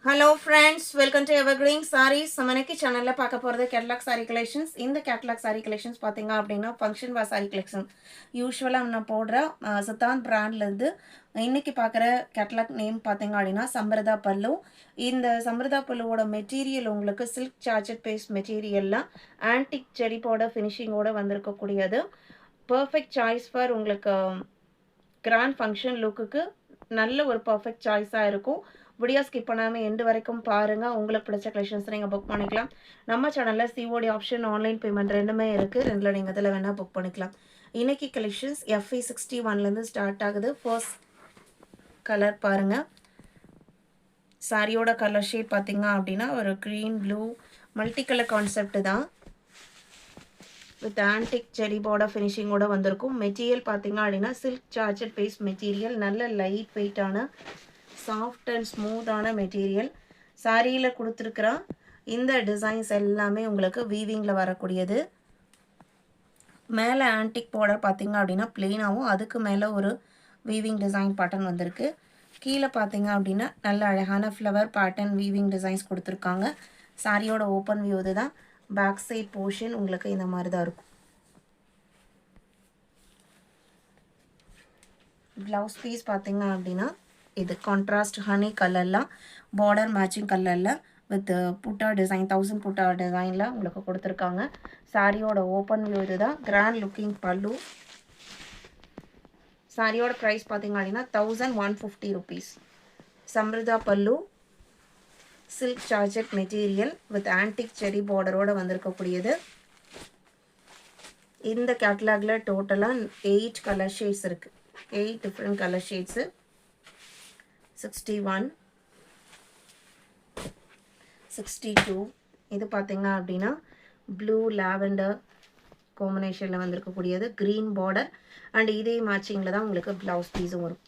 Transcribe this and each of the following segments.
Hello friends, welcome to Evergreen Sarees. நம்மனக்கு சேனல்ல பார்க்க போறது catalog saree collections. இந்த catalog saree collections பாத்தீங்க அப்படினா function wear saree collection. யூசுவலா நான் போடுற சதான் பிராண்ட்ல இருந்து இன்னைக்கு பார்க்குற catalog நேம் பாத்தீங்க அப்படினா சம்பிரதா பல்லு. இந்த சம்பிரதா பல்லுவோட மெட்டீரியல் உங்களுக்கு silk charged paste மெட்டீரியல்ல antique cherry border finishing ஓட வந்திருக்க கூடியது. Perfect choice for உங்களுக்கு grand function லுக்குக்கு நல்ல ஒரு perfect choice-ஆ இருக்கும். வீடியோ ஸ்கிப் பண்ணாம எண்ட் வரைக்கும் பாருங்க. உங்களுக்கு பிடிச்ச கலெக்ஷன்ஸ் நீங்க புக் பண்ணிக்கலாம். நம்ம சேனல்ல COD ஆப்ஷன் ஆன்லைன் பேமெண்ட் ரெண்டுமே இருக்கு. ரெண்டுல நீங்க எதுல வேணா புக் பண்ணிக்கலாம். இன்னைக்கு கலெக்ஷன்ஸ் FE 61ல இருந்து ஸ்டார்ட் ஆகுது. ஃபர்ஸ்ட் கலர் பாருங்க. சாரியோட கலர் ஷேட் பாத்தீங்க அப்படினா ஒரு green blue multi colour concept தான். வித் ஆன்டிக் செரி border finishing ஓட வந்திருக்கும். மெட்டீரியல் பாத்தீங்க அப்படினா silk charged paste மெட்டீரியல் நல்ல லைட் வெயிட்டான சாஃப்ட் அண்ட் ஸ்மூத்தான மெட்டீரியல். சாரியில கொடுத்துருக்கிற இந்த டிசைன்ஸ் எல்லாமே உங்களுக்கு வீவிங்ல வரக்கூடியது. மேலே ஆன்டிக் பார்டர் பார்த்தீங்க அப்படின்னா பிளெயினாகவும் அதுக்கு மேலே ஒரு வீவிங் டிசைன் பேட்டர்ன் வந்திருக்கு. கீழே பார்த்தீங்க அப்படின்னா நல்ல அழகான ஃப்ளவர் பேட்டர்ன் வீவிங் டிசைன்ஸ் கொடுத்துருக்காங்க. சாரியோட ஓப்பன் வியூ இதுதான். பேக் சைட் போர்ஷன் உங்களுக்கு இந்த மாதிரி தான் இருக்கும். ப்ளவுஸ் பீஸ் பார்த்தீங்க அப்படின்னா இது கான்ட்ராஸ்ட் ஹனி கலர்ல பார்டர் மேட்சிங் கலர்ல வித் புட்டா டிசைன் 1000 புட்டா டிசைன்ல உங்களுக்கு கொடுத்துருக்காங்க. சாரியோட ஓப்பன் வியூ இதுதான். கிராண்ட் லுக்கிங் பல்லு. சாரியோட ப்ரைஸ் பார்த்தீங்க அப்படின்னா 1150 rupees. சம்பிரதா பல்லு silk georgette material with antique செரி பார்டரோட வந்திருக்கக்கூடியது. இந்த கேட்டலாக்ல டோட்டலாக 8 கலர் ஷேட்ஸ் இருக்கு. 8 டிஃப்ரெண்ட் கலர் ஷேட்ஸு. 61 62 இது பார்த்தீங்க அப்படின்னா ப்ளூ லாவெண்டர் காம்பினேஷனில் வந்திருக்கக்கூடியது. க்ரீன் பார்டர் அண்ட் இதே மேட்சிங்கில் தான் உங்களுக்கு ப்ளவுஸ் பீஸும் வரும்.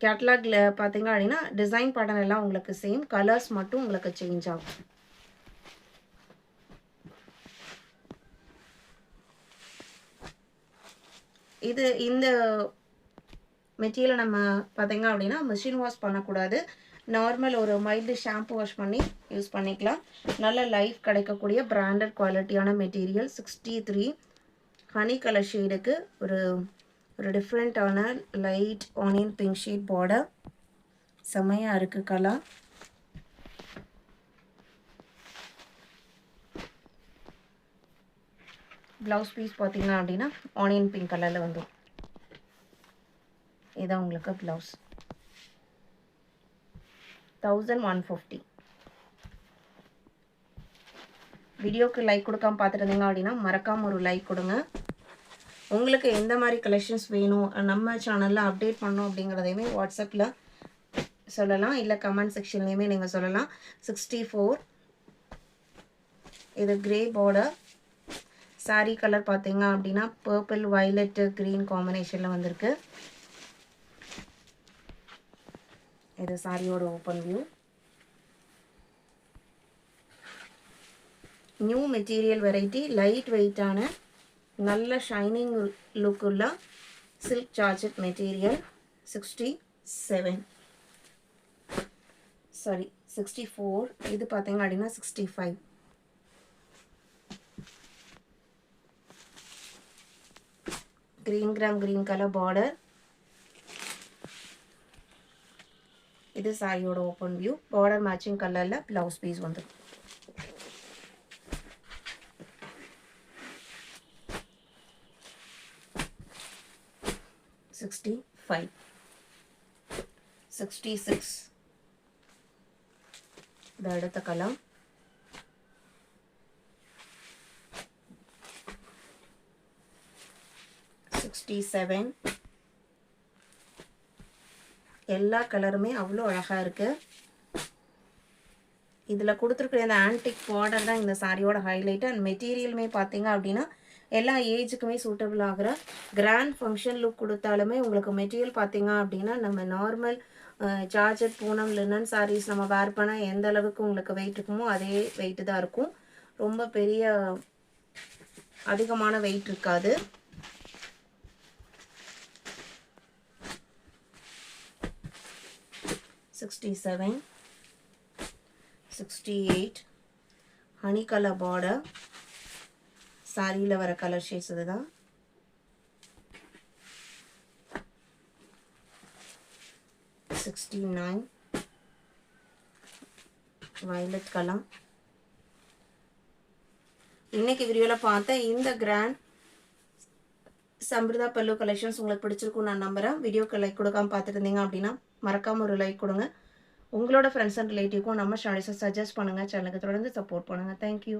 கேட்டலாகில் பார்த்தீங்க அப்படின்னா டிசைன் பேட்டர்ன் எல்லாம் உங்களுக்கு சேம், கலர்ஸ் மட்டும் உங்களுக்கு சேஞ்ச் ஆகும். இது இந்த மெட்டீரியலை நம்ம பார்த்தீங்க அப்படின்னா மிஷின் வாஷ் பண்ணக்கூடாது. நார்மல் ஒரு மைல்டு ஷாம்பு வாஷ் பண்ணி யூஸ் பண்ணிக்கலாம். நல்ல லைஃப் கிடைக்கக்கூடிய பிராண்டட் குவாலிட்டியான மெட்டீரியல். 63 ஹனி கலர் ஷேடுக்கு ஒரு டிஃப்ரெண்ட்டான light onion pink shade border. செம்மையாக இருக்குது கலர். ப்ளவுஸ் பீஸ் பார்த்தீங்க அப்படின்னா ஆனியன் பிங்க் கலரில் வந்துடும். இதான் உங்களுக்கு ப்ளவுஸ். 1150. வீடியோக்கு லைக் கொடுக்காம பார்த்துருந்தீங்க அப்படின்னா மறக்காமல் ஒரு லைக் கொடுங்க. உங்களுக்கு எந்த மாதிரி கலெக்ஷன்ஸ் வேணும் நம்ம சேனலில் அப்டேட் பண்ணோம் அப்படிங்கிறதையுமே வாட்ஸ்அப்பில் சொல்லலாம், இல்லை கமெண்ட் செக்ஷன்லேயுமே நீங்கள் சொல்லலாம். 64 இது கிரே பார்டர். சாரீ கலர் பார்த்தீங்க அப்படின்னா பர்பிள் வயலட் க்ரீன் காம்பினேஷனில் வந்திருக்கு. இது சாரியோட open view. New material variety, light வெயிட்டான நல்ல ஷைனிங் லுக் உள்ள சில்க் சார்ஜட் மெட்டீரியல். 64 இது பார்த்தீங்க அப்படின்னா 65. Green colour border. இது சாரியோட ஓப்பன் வியூ. பார்டர் மேட்சிங் கலரில் ப்ளவுஸ் பீஸ் வந்துடும். $65. 66 இது அடுத்த கலர். 67 எல்லா கலருமே அவ்வளோ அழகாக இருக்குது. இதில் கொடுத்துருக்குற இந்த ஆன்டிக் பார்டர் தான் இந்த சாரியோட ஹைலைட்டு. அண்ட் மெட்டீரியலுமே பார்த்தீங்க அப்படின்னா எல்லா ஏஜுக்குமே சூட்டபிள் ஆகிற கிராண்ட் ஃபங்க்ஷன் லுக் கொடுத்தாலுமே உங்களுக்கு மெட்டீரியல் பார்த்தீங்க அப்படின்னா நம்ம normal georgette Poonam linen sarees நம்ம வேர் பண்ணால் எந்த அளவுக்கு உங்களுக்கு வெயிட் இருக்குமோ அதே வெயிட்டு தான் இருக்கும். ரொம்ப பெரிய அதிகமான வெயிட் இருக்காது. 67 68. Honey colour border. சாரியில் வர கலர் ஷேட்ஸ் இதுதான். $69. violet color. இன்னைக்கு வீடியோவில் பார்த்த இந்த கிராண்ட் சம்பிரதா பல்லு கலெக்ஷன்ஸ் உங்களுக்கு பிடிச்சிருக்கும் நான் நம்புகிறேன். வீடியோக்கு லைக் கொடுக்காம பார்த்துட்டு இருந்தீங்க அப்படின்னா மறக்காமல் ஒரு லைக் கொடுங்க. உங்களோட ஃப்ரெண்ட்ஸ் அண்ட் ரிலேட்டிவ்க்கும் நம்ம சேனல்ஸை சஜஸ்ட் பண்ணுங்கள். சேனலுக்கு தொடர்ந்து சப்போர்ட் பண்ணுங்கள். தேங்க்யூ.